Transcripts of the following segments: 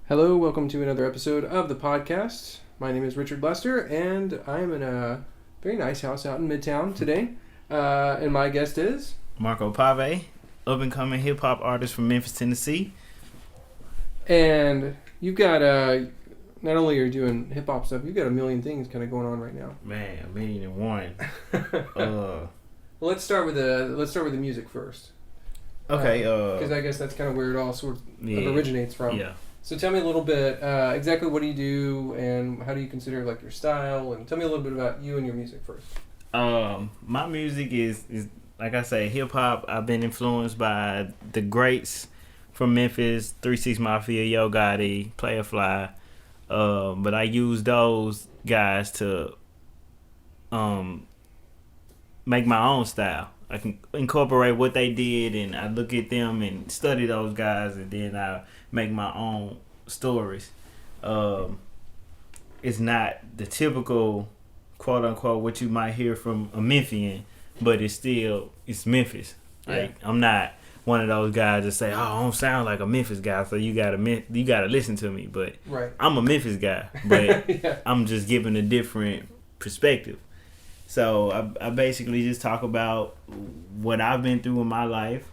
Hello, welcome to another episode of the podcast. My name is Richard Lester, and I'm in a very nice house out in Midtown today. And my guest is Marco Pave, up-and-coming hip-hop artist from Memphis, Tennessee. And you've got not only are you doing hip hop stuff, you've got a million things kind of going on right now. Man, 1,000,001. Well, let's start with the music first. Okay. Because I guess that's kind of where it all sort of originates from. Yeah. So tell me a little bit exactly what do you do and how do you consider like your style, and tell me a little bit about you and your music first. My music is like I say, hip hop. I've been influenced by the greats from Memphis, 3 6 Mafia, Yo Gotti, Player Fly. But I use those guys to make my own style. I can incorporate what they did, and I look at them and study those guys, and then I make my own stories. It's not the typical quote unquote what you might hear from a Memphian, but it's Memphis. Like I'm not one of those guys that say, "Oh, I don't sound like a Memphis guy, so you gotta listen to me." But I'm a Memphis guy, but I'm just giving a different perspective. So I basically just talk about what I've been through in my life.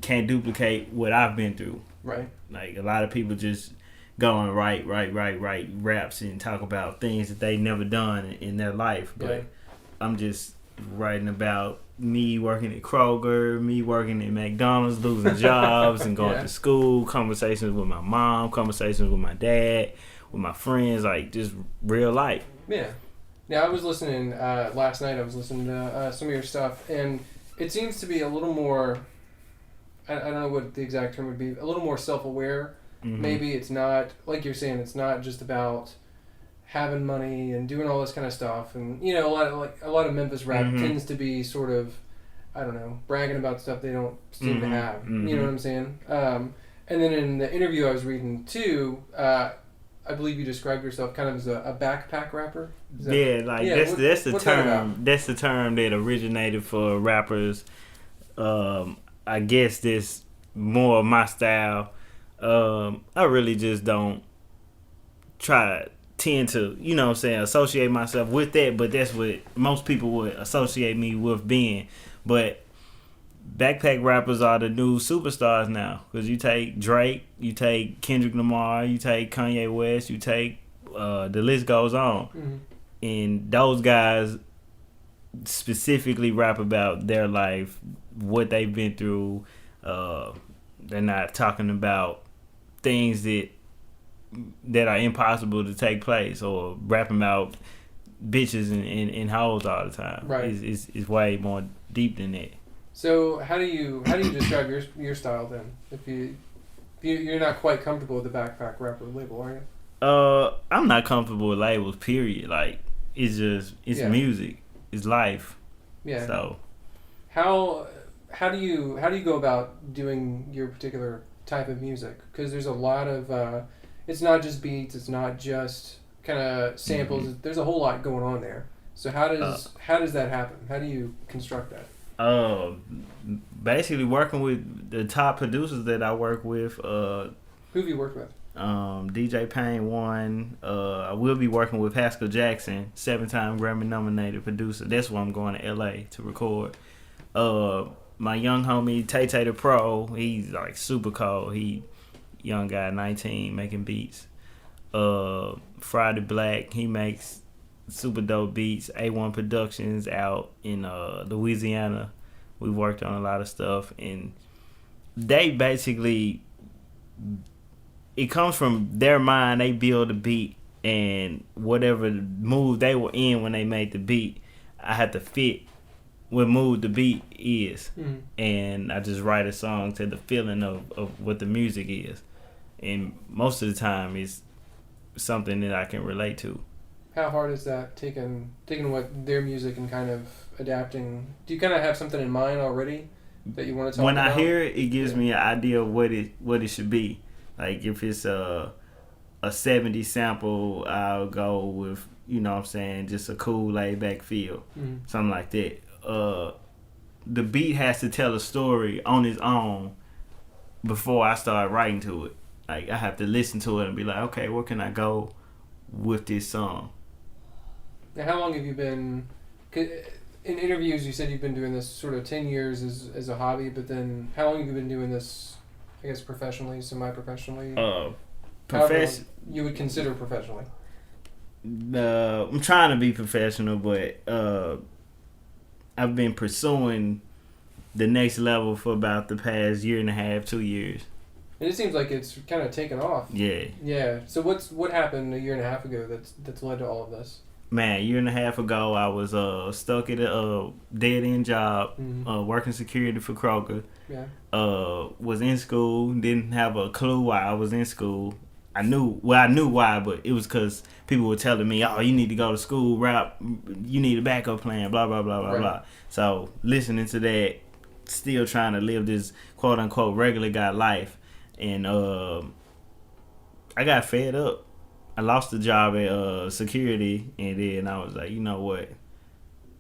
Can't duplicate what I've been through. Right. Like a lot of people just go and write raps and talk about things that they never done in their life. But I'm just writing about me working at Kroger, me working at McDonald's, losing jobs and going to school, conversations with my mom, conversations with my dad, with my friends, like just real life. Yeah. Now, I was listening last night. I was listening to some of your stuff, and it seems to be a little more, I don't know what the exact term would be, a little more self-aware. Mm-hmm. Maybe it's not, like you're saying, it's not just about having money and doing all this kind of stuff. And, you know, a lot of Memphis rap tends to be sort of, I don't know, bragging about stuff they don't seem to have. Mm-hmm. You know what I'm saying? And then in the interview I was reading, too, I believe you described yourself kind of as a backpack rapper. That's the term. That's the term that originated for rappers. I guess this more of my style. I really just don't tend to, you know what I'm saying, associate myself with that, but that's what most people would associate me with being. But backpack rappers are the new superstars now, because you take Drake, you take Kendrick Lamar, you take Kanye West, you take the list goes on. Mm-hmm. And those guys specifically rap about their life, what they've been through. They're not talking about things that are impossible to take place, or rapping about bitches and hoes all the time. Right. It's way more deep than that. So how do you describe your style then? If you're not quite comfortable with the backpack rapper label, are you? I'm not comfortable with labels. Period. Like it's music. It's life. Yeah. So how do you go about doing your particular type of music? Because there's a lot of it's not just beats. It's not just kind of samples. Mm-hmm. There's a whole lot going on there. So how does that happen? How do you construct that? Basically working with the top producers that I work with. Who have you worked with? DJ Payne 1. I will be working with Haskell Jackson, 7-time Grammy nominated producer. That's why I'm going to LA to record. My young homie Tay Tay the Pro, he's like super cold. He young guy, 19, making beats. Friday Black, he makes super dope beats. A1 Productions out in Louisiana. We worked on a lot of stuff, and they basically, it comes from their mind. They build a beat, and whatever mood they were in when they made the beat, I had to fit what mood the beat is. Mm-hmm. And I just write a song to the feeling of what the music is, and most of the time it's something that I can relate to. How hard is that, taking what their music and kind of adapting? Do you kind of have something in mind already that you want to talk when about? When I hear it, it gives me an idea of what it should be. Like if it's a 70s sample, I'll go with, you know what I'm saying, just a cool laid back feel. Mm-hmm. Something like that. The beat has to tell a story on its own before I start writing to it. Like I have to listen to it and be like, okay, where can I go with this song? Now, how long have you been? In interviews, you said you've been doing this sort of 10 years as a hobby, but then how long have you been doing this? I guess professionally, semi-professionally. Profession. You would consider professionally. I'm trying to be professional, but I've been pursuing the next level for about the past year and a half, 2 years. And it seems like it's kind of taken off. Yeah. Yeah. So what happened a year and a half ago that's led to all of this? Man, a year and a half ago, I was stuck at a dead end job, working security for Kroger. Yeah. Was in school, didn't have a clue why I was in school. I knew why, but it was because people were telling me, "Oh, you need to go to school, rap. You need a backup plan." Blah blah blah blah blah. So listening to that, still trying to live this quote unquote regular guy life, and I got fed up. I lost the job at security, and then I was like, you know what,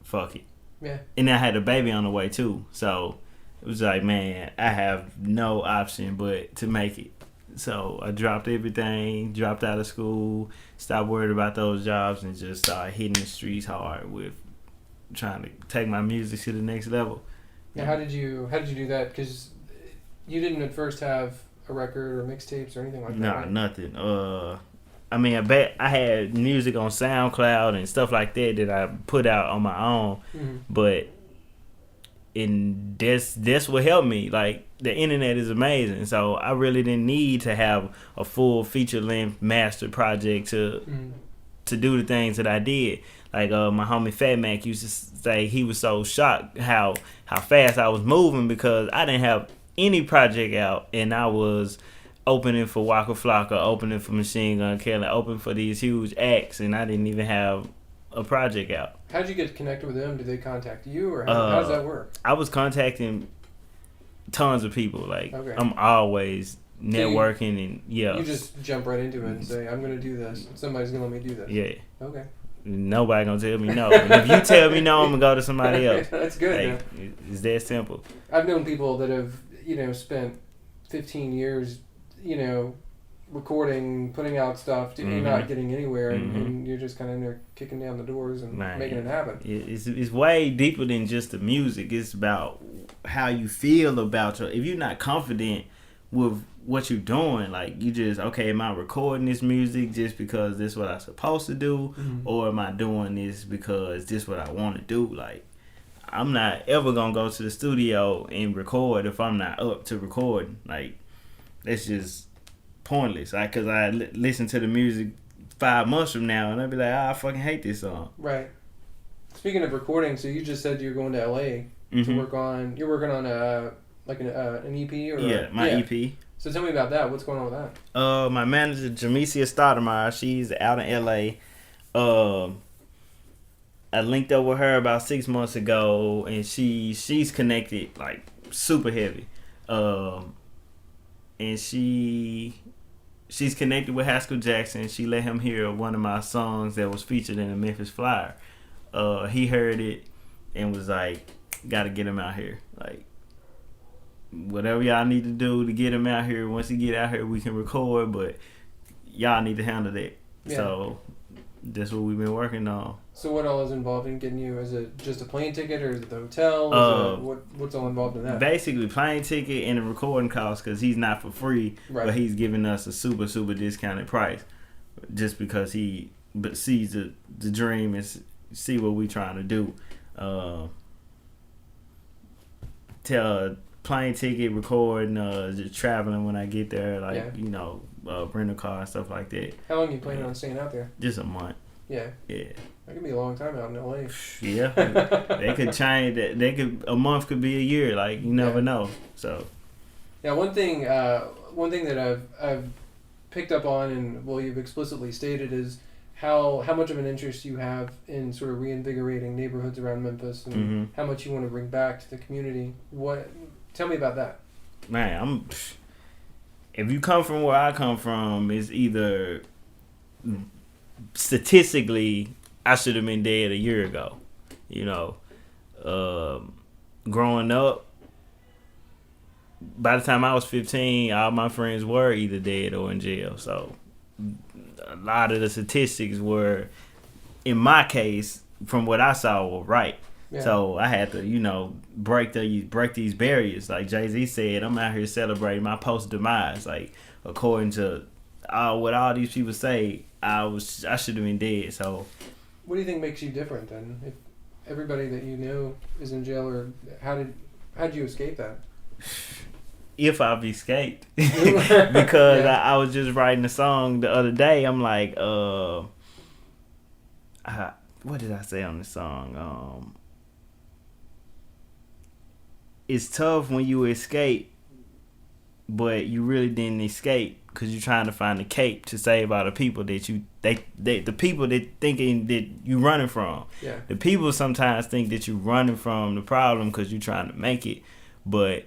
fuck it. Yeah. And I had a baby on the way too, so it was like, man, I have no option but to make it. So I dropped everything, dropped out of school, stopped worrying about those jobs, and just started hitting the streets hard with trying to take my music to the next level. Yeah. How did you do that? Because you didn't at first have a record or mixtapes or anything like that. Nah, right? nothing. I mean, I had music on SoundCloud and stuff like that I put out on my own, but that's what helped me. Like, the internet is amazing, so I really didn't need to have a full feature-length master project to do the things that I did. Like, my homie Fat Mac used to say he was so shocked how fast I was moving because I didn't have any project out, and I was opening for Waka Flocka, opening for Machine Gun Kelly, opening for these huge acts, and I didn't even have a project out. How'd you get connected with them? Did they contact you, or how does that work? I was contacting tons of people. Like, okay. I'm always networking, and yeah. You just jump right into it and say, I'm going to do this. Somebody's going to let me do this. Yeah. Okay. Nobody gonna tell me no. And if you tell me no, I'm gonna go to somebody else. That's good. Like, it's that simple. I've known people that have, spent 15 years, recording, putting out stuff, and not getting anywhere, and you're just kind of in there kicking down the doors and making it happen. It's way deeper than just the music. It's about how you feel about if you're not confident with what you're doing, like, you just, okay, am I recording this music just because this is what I'm supposed to do, or am I doing this because this is what I want to do? Like, I'm not ever gonna go to the studio and record if I'm not up to recording. Like, that's just pointless. Cause I listen to the music 5 months from now and I'll be like, I fucking hate this song. Right. Speaking of recording, so you just said you're going to LA to work on. You're working on an EP or my EP. So tell me about that. What's going on with that? My manager Jamesia Stoudemire, she's out in LA. I linked up with her about 6 months ago, and she's connected like super heavy. And she's connected with Haskell Jackson. She let him hear one of my songs that was featured in the Memphis Flyer. He heard it and was like, gotta get him out here. Like, whatever y'all need to do to get him out here. Once he get out here, we can record, but y'all need to handle that. Yeah. So that's what we've been working on. So what all is involved in getting you? Is it just a plane ticket, or is it the hotel? What's all involved in that? Basically, plane ticket and the recording cost, because he's not for free, but he's giving us a super, super discounted price just because he sees the dream and see what we trying to do. Plane ticket, recording, just traveling when I get there, rent a car and stuff like that. How long are you planning on staying out there? Just a month. Yeah. That could be a long time out in LA. Yeah. They could change that. A month could be a year. Like, you never know. So. Yeah, one thing that I've picked up on, and you've explicitly stated, is how much of an interest you have in sort of reinvigorating neighborhoods around Memphis, and how much you want to bring back to the community. Tell me about that. Man, if you come from where I come from, it's either statistically I should have been dead a year ago. Growing up, by the time I was 15, all my friends were either dead or in jail. So a lot of the statistics were, in my case, from what I saw, were right. Yeah. So I had to, break these barriers. Like Jay-Z said, I'm out here celebrating my post demise. Like, according to what all these people say, I should have been dead. So, what do you think makes you different then? If everybody that you know is in jail, or how did you escape that? If I've escaped, because yeah. I was just writing a song the other day. I'm like, what did I say on the song? It's tough when you escape, but you really didn't escape because you're trying to find a cape to save all the people that the people that thinking that you running from. Yeah. The people sometimes think that you're running from the problem because you're trying to make it, but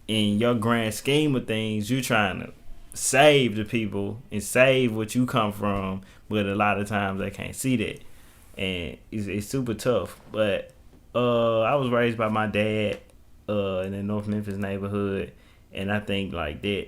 in your grand scheme of things, you're trying to save the people and save what you come from, but a lot of times they can't see that, and it's super tough. But I was raised by my dad in the North Memphis neighborhood, and I think like that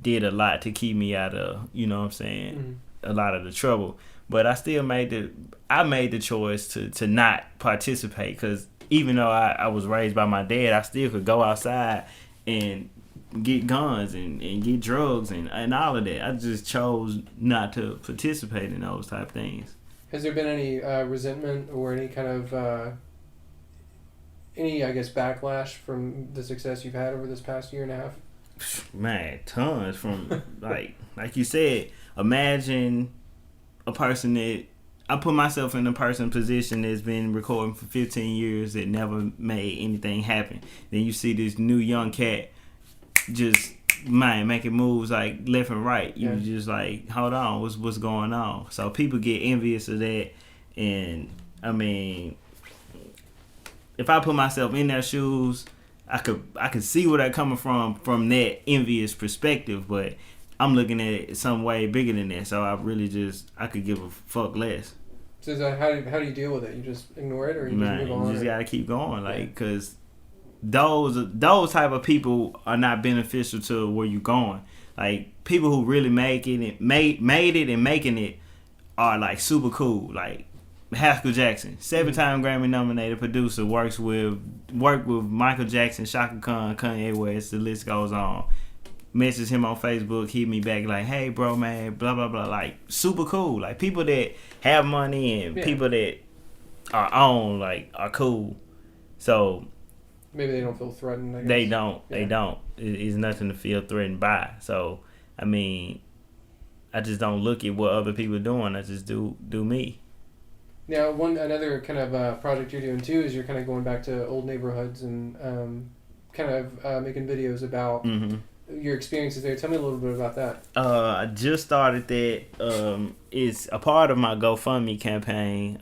did a lot to keep me out of, a lot of the trouble. But I still made the choice to not participate, because even though I was raised by my dad, I still could go outside and get guns and get drugs and all of that. I just chose not to participate in those type of things. Has there been any resentment or any kind of backlash from the success you've had over this past year and a half? Man, tons. From like you said, imagine a person that I put myself in a person position that's been recording for 15 years that never made anything happen. Then you see this new young cat just making moves like left and right. You just like, hold on, what's going on? So people get envious of that, and I mean, if I put myself in their shoes, I could see where they're coming from that envious perspective, but I'm looking at it some way bigger than that. So I could give a fuck less. So how do you deal with it? You just ignore it, or you just move on? You just gotta keep going, cause those type of people are not beneficial to where you're going. Like, people who really made it and making it are like super cool. Like Haskell Jackson, 7-time Grammy nominated producer, worked with Michael Jackson, Shaka Khan, Kanye West. The list goes on. Message him on Facebook, hit me back like, hey bro, man, blah blah blah. Like, super cool. Like, people that have money and people that are on, like, are cool. So maybe they don't feel threatened, I guess. They don't. Yeah. They don't. It's nothing to feel threatened by. So, I mean, I just don't look at what other people are doing. I just do me. Now, another kind of project you're doing too is you're kind of going back to old neighborhoods and kind of making videos about your experiences there. Tell me a little bit about that. I just started that. It's a part of my GoFundMe campaign.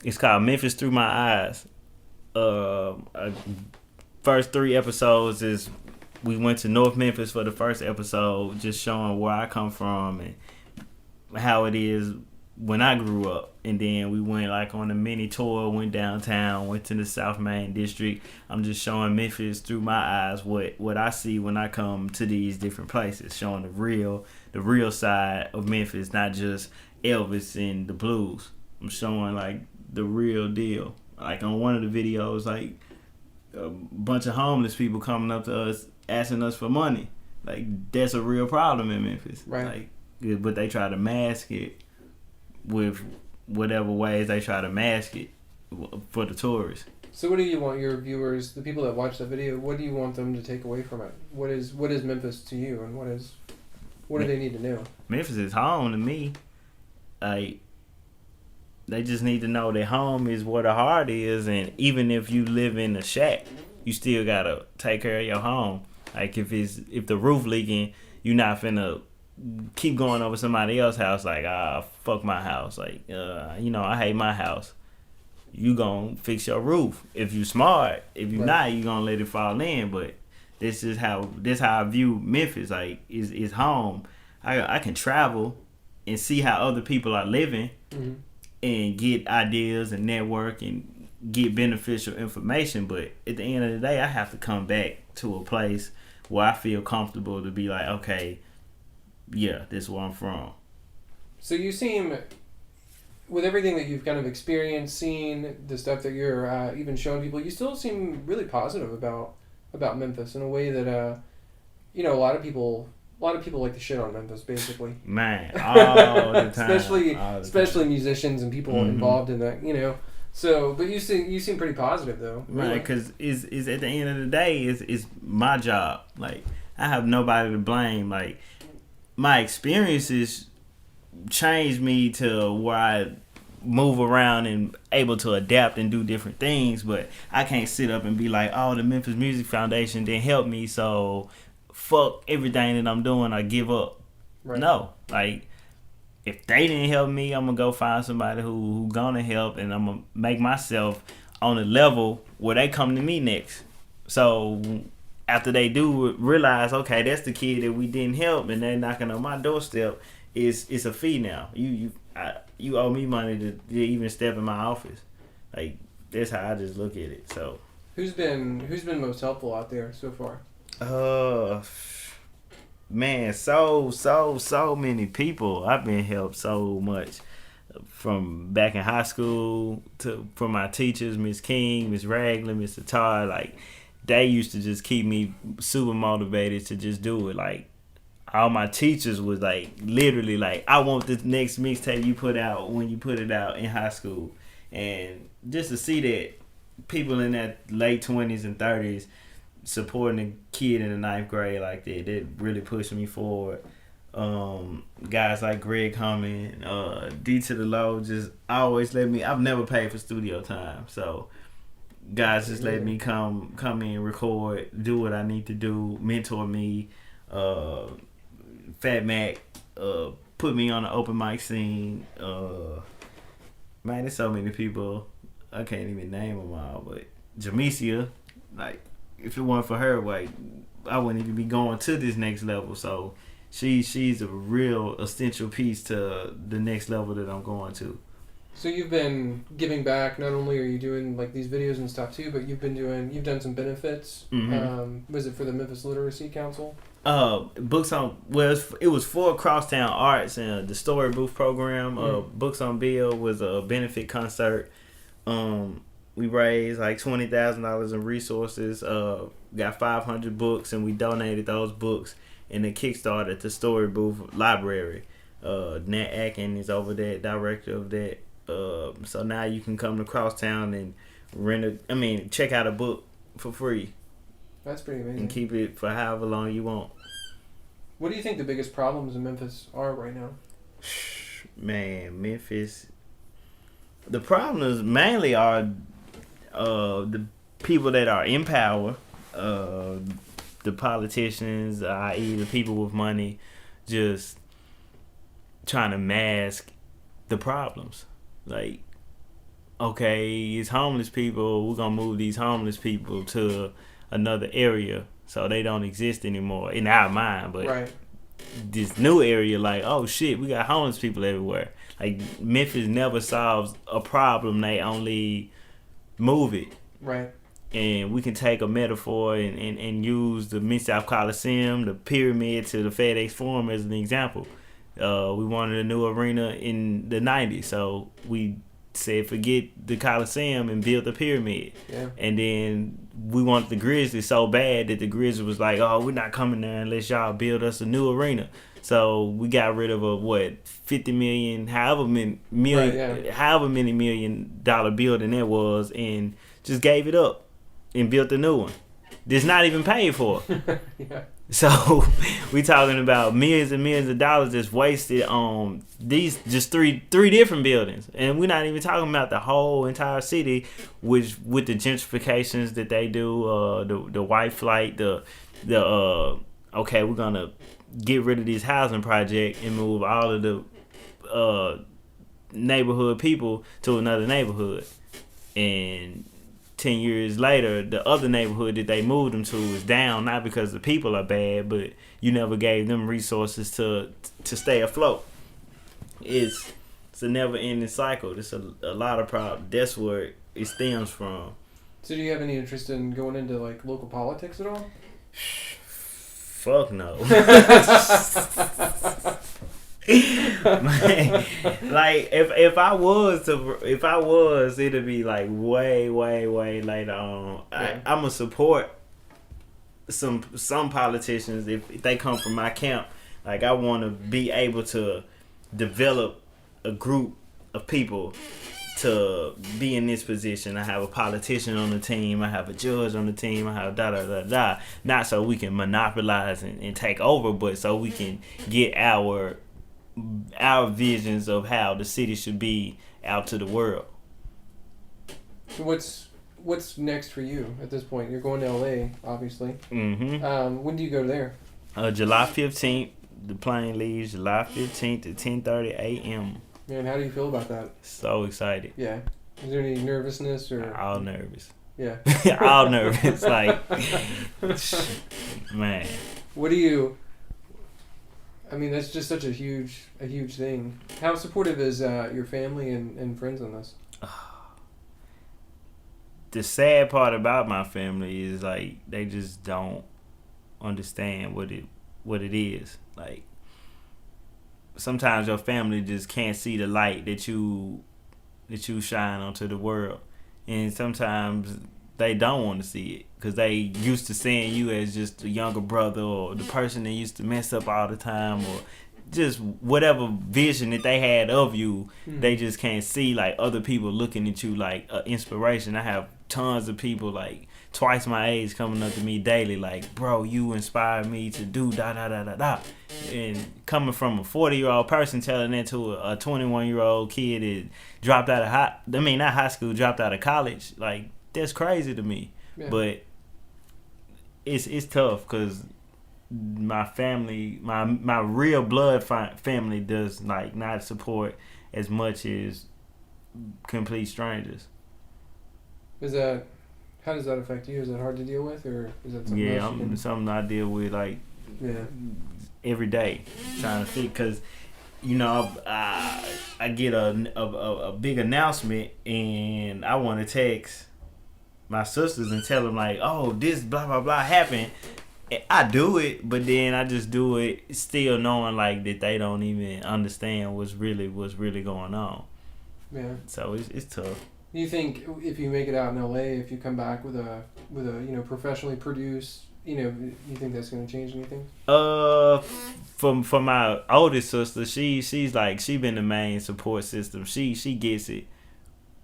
It's called Memphis Through My Eyes. First 3 episodes is we went to North Memphis for the first episode, just showing where I come from and how it is when I grew up. And then we went like on a mini tour, went downtown, went to the South Main District. I'm just showing Memphis through my eyes, what I see when I come to these different places, showing the real side of Memphis, not just Elvis and the blues. I'm showing like the real deal. Like on one of the videos, like a bunch of homeless people coming up to us asking us for money. Like, that's a real problem in Memphis. Right. Like, but they try to mask it with whatever ways they try to mask it for the tourists. So what do you want your viewers, the people that watch the video, what do you want them to take away from it? What is Memphis to you, and what do they need to know? Memphis is home to me. Like, they just need to know that home is where the heart is, and even if you live in a shack, you still gotta take care of your home. Like, if the roof leaking, you're not finna keep going over somebody else's house like, fuck my house. Like, I hate my house. You gonna fix your roof. If you smart. If you not, you gonna let it fall in. But this how I view Memphis. Like, is home. I can travel and see how other people are living and get ideas and network and get beneficial information, but at the end of the day, I have to come back to a place where I feel comfortable to be like, okay, yeah, this is where I'm from. So you seem, with everything that you've kind of experienced, seen, the stuff that you're even showing people, you still seem really positive about Memphis in a way that a lot of people like to shit on Memphis, basically. Man, all the time. especially musicians and people involved in that, So, but you seem pretty positive though. Right, because is at the end of the day, it's my job. Like, I have nobody to blame. Like, my experiences changed me to where I move around and able to adapt and do different things, but I can't sit up and be like, oh, the Memphis Music Foundation didn't help me, so fuck everything that I'm doing, I give up. Right. No, like, if they didn't help me, I'm gonna go find somebody who gonna help, and I'm gonna make myself on a level where they come to me next. So after they do realize, okay, that's the kid that we didn't help, and they're knocking on my doorstep, it's a fee now. You owe me money to even step in my office. Like, that's how I just look at it. So who's been most helpful out there so far? Man, so many people. I've been helped so much from back in high school from my teachers, Miss King, Miss Ragland, Mr. Todd. Like, they used to just keep me super motivated to just do it. Like, all my teachers was like, literally like, I want the next mixtape you put out when you put it out in high school. And just to see that people in that late 20s and 30s supporting a kid in the ninth grade like that really pushed me forward. Guys like Greg Humming, D to the Low, just always let me. I've never paid for studio time, so guys just let me come in, record, do what I need to do, mentor me. Fat Mac put me on the open mic scene. Man, there's so many people, I can't even name them all, but Jamesia, like, if it weren't for her, like, I wouldn't even be going to this next level. So she's a real essential piece to the next level that I'm going to. So you've been giving back. Not only are you doing like these videos and stuff too, but you've done some benefits. Mm-hmm. Was it for the Memphis Literacy Council? Books on it was for Crosstown Arts and the Story Booth program. Books on Bill was a benefit concert. We raised like $20,000 in resources. Got 500 books, and we donated those books in the Kickstarter to Story Booth Library. Nat Atkin is over there, director of that. So now you can come to Crosstown and check out a book for free. That's pretty amazing. And keep it for however long you want. What do you think the biggest problems in Memphis are right now? Man, Memphis. The problems mainly are the people that are in power, the politicians, i.e. the people with money, just trying to mask the problems. Like, okay, it's homeless people, we're gonna move these homeless people to another area so they don't exist anymore in our mind, but right. This new area, like, oh shit, we got homeless people everywhere. Like, Memphis never solves a problem, they only move it. Right. And we can take a metaphor and use the Mid-South Coliseum, the pyramid to the FedEx Forum as an example. We wanted a new arena in the 90s, so we said forget the Coliseum and build the pyramid. Yeah. And then we wanted the Grizzlies so bad that the Grizzlies was like, oh, we're not coming there unless y'all build us a new arena. So we got rid of a $50 million, however many $1 million building that was, and just gave it up and built a new one. That's not even paid for. Yeah. So we talking about millions and millions of dollars just wasted on these just three different buildings, and we're not even talking about the whole entire city, which with the gentrifications that they do, the white flight, okay, we're gonna get rid of this housing project and move all of the neighborhood people to another neighborhood, and 10 years later, the other neighborhood that they moved them to is down, not because the people are bad, but you never gave them resources to stay afloat. It's a never-ending cycle. There's a lot of problems. That's where it stems from. So do you have any interest in going into like local politics at all? Fuck no. Man, like if I was, it'd be like way later on. Yeah. I'm gonna support some politicians if they come from my camp. Like, I want to be able to develop a group of people to be in this position. I have a politician on the team. I have a judge on the team. I have da. Not so we can monopolize and take over, but so we can get our visions of how the city should be out to the world. What's next for you at this point? You're going to LA, obviously. Mm-hmm. When do you go there? July 15th. The plane leaves July 15th at 10:30 a.m. Man, how do you feel about that? So excited. Yeah. Is there any nervousness or? All nervous. Yeah. All nervous. Like, man. What do you? I mean, that's just such a huge thing. How supportive is your family and friends on this? The sad part about my family is, like, they just don't understand what it is. Like, sometimes your family just can't see the light that you shine onto the world, and sometimes they don't want to see it because they used to seeing you as just a younger brother or the person that used to mess up all the time, or just whatever vision that they had of you. They just can't see, like, other people looking at you like inspiration. I have tons of people like twice my age coming up to me daily like, bro, you inspired me to do da da da da da. And coming from a 40-year-old person telling that to a 21-year-old kid that dropped out of dropped out of college, like, that's crazy to me. Yeah. But it's tough because my family, my real blood family does, like, not support as much as complete strangers. How does that affect you? Is that hard to deal with, or is that something something I deal with, like, every day, trying to fix, because, you know, I get a big announcement and I want to text my sisters and tell them, like, oh, this blah blah blah happened. I do it, but then I just do it still knowing, like, that they don't even understand what's really going on. Yeah. So it's tough. Do you think if you make it out in LA, if you come back with a professionally produced, you think that's going to change anything? For my oldest sister, she's been the main support system. She gets it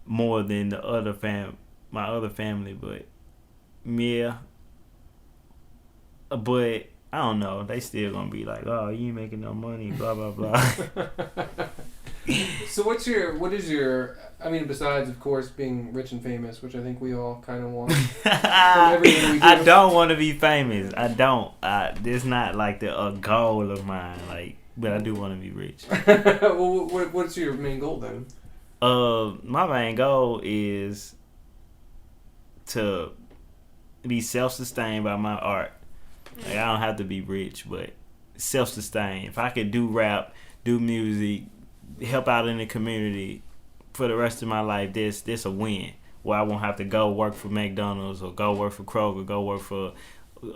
more than my other family, but yeah. But I don't know. They still gonna be like, oh, you ain't making no money, blah blah blah. So what is your? I mean, besides, of course, being rich and famous, which I think we all kind of want. I don't want to be famous. I don't. It's not like a goal of mine. Like, but I do want to be rich. Well, what's your main goal then? My main goal is to be self-sustained by my art. Like, I don't have to be rich, but self-sustained. If I could do rap, do music, help out in the community for the rest of my life, this a win. Where I won't have to go work for McDonald's or go work for Kroger, go work for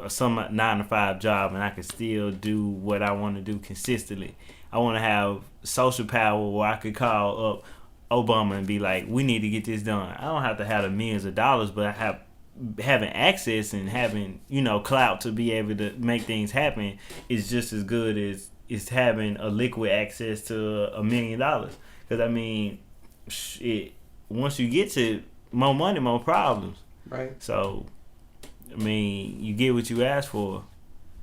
some 9-to-5 job, and I can still do what I want to do consistently. I want to have social power where I could call up Obama and be like, we need to get this done. I don't have to have the millions of dollars, but I have having access and having, clout to be able to make things happen is just as good as having a liquid access to $1 million. Because, I mean, shit, once you get to more money, more problems. Right. So, I mean, you get what you ask for.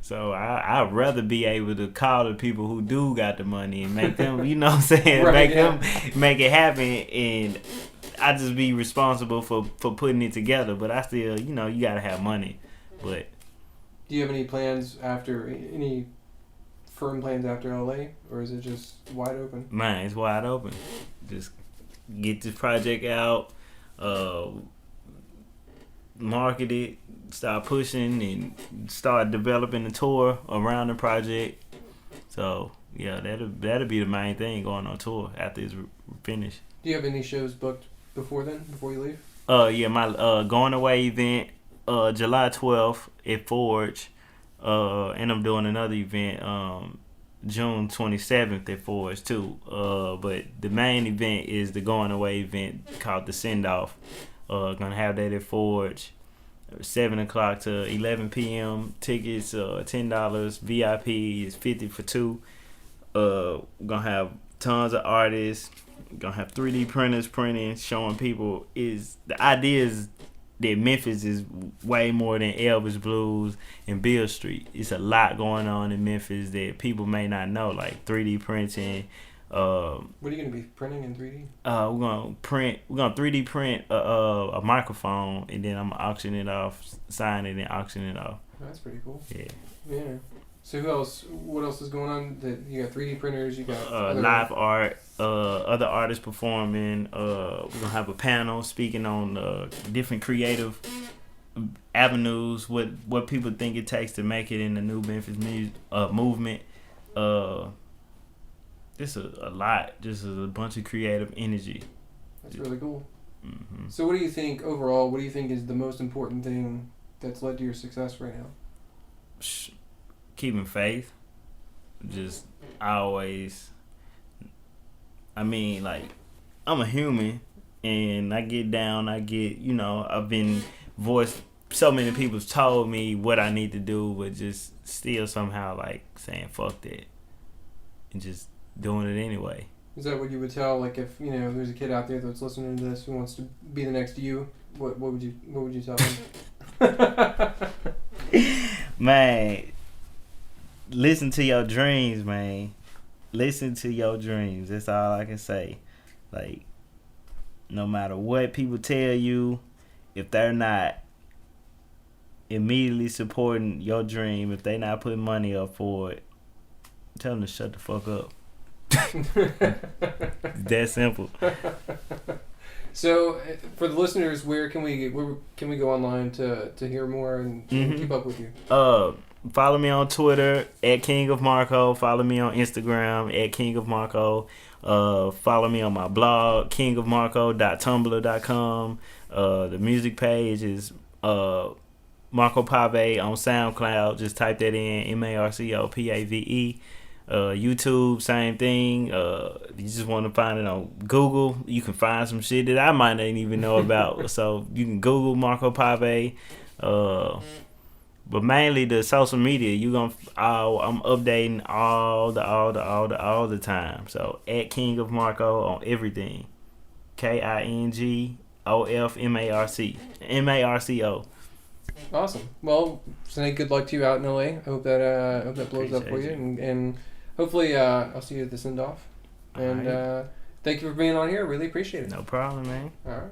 So I'd rather be able to call the people who do got the money and make them, right, them make it happen, and I just be responsible for putting it together. But I still, you gotta have money. But do you have any plans any firm plans after LA, or is it just wide open? Man, it's wide open. Just get this project out, market it, start pushing, and start developing the tour around the project. So yeah, that'll be the main thing, going on tour after it's finished. Do you have any shows booked before then? Before you leave? My going away event, July 12th at Forge. And I'm doing another event, June 27th at Forge too. But the main event is the going away event called the Send Off. Gonna have that at Forge, 7 o'clock to 11 p.m. Tickets $10. VIP is $50 for two. We're gonna have tons of artists. We're gonna have 3D printers printing, showing people the idea is that Memphis is way more than Elvis Blues and Beale Street. It's a lot going on in Memphis that people may not know, like 3D printing. What are you gonna be printing in 3D? We're gonna 3D print a microphone, and then I'm gonna auction it off, sign it, and auction it off. That's pretty cool. Yeah. Yeah. So who else? What else is going on? That you got 3D printers. You got live art. Other artists performing. We're gonna have a panel speaking on different creative avenues. What people think it takes to make it in the new Memphis movement. This is a lot. Just a bunch of creative energy. That's really cool. Mm-hmm. So what do you think overall? What do you think is the most important thing that's led to your success right now? Keeping faith. Just always. I mean, like, I'm a human, and I get down. I've been voiced. So many people's told me what I need to do, but just still somehow like saying fuck that, and just doing it anyway. Is that what you would tell, like, if there's a kid out there that's listening to this who wants to be the next you? What would you tell them? Man, listen to your dreams, man. Listen to your dreams. That's all I can say. Like, no matter what people tell you, if they're not immediately supporting your dream, if they're not putting money up for it, tell them to shut the fuck up. That simple. So, for the listeners, where can we go online to hear more and keep up with you? Follow me on Twitter at King of Marco. Follow me on Instagram at King of Marco. Follow me on my blog, kingofmarco.tumblr.com. The music page is Marco Pave on SoundCloud. Just type that in, MarcoPave. YouTube, same thing. You just want to find it on Google. You can find some shit that I might not even know about. So you can Google Marco Pave. But mainly the social media, I'm updating all the time. So at King of Marco on everything. KingofMarco. Awesome. Well, Snake, good luck to you out in LA. I hope that blows up for you, and hopefully I'll see you at the send off. And thank you for being on here. Really appreciate it. No problem, man. All right.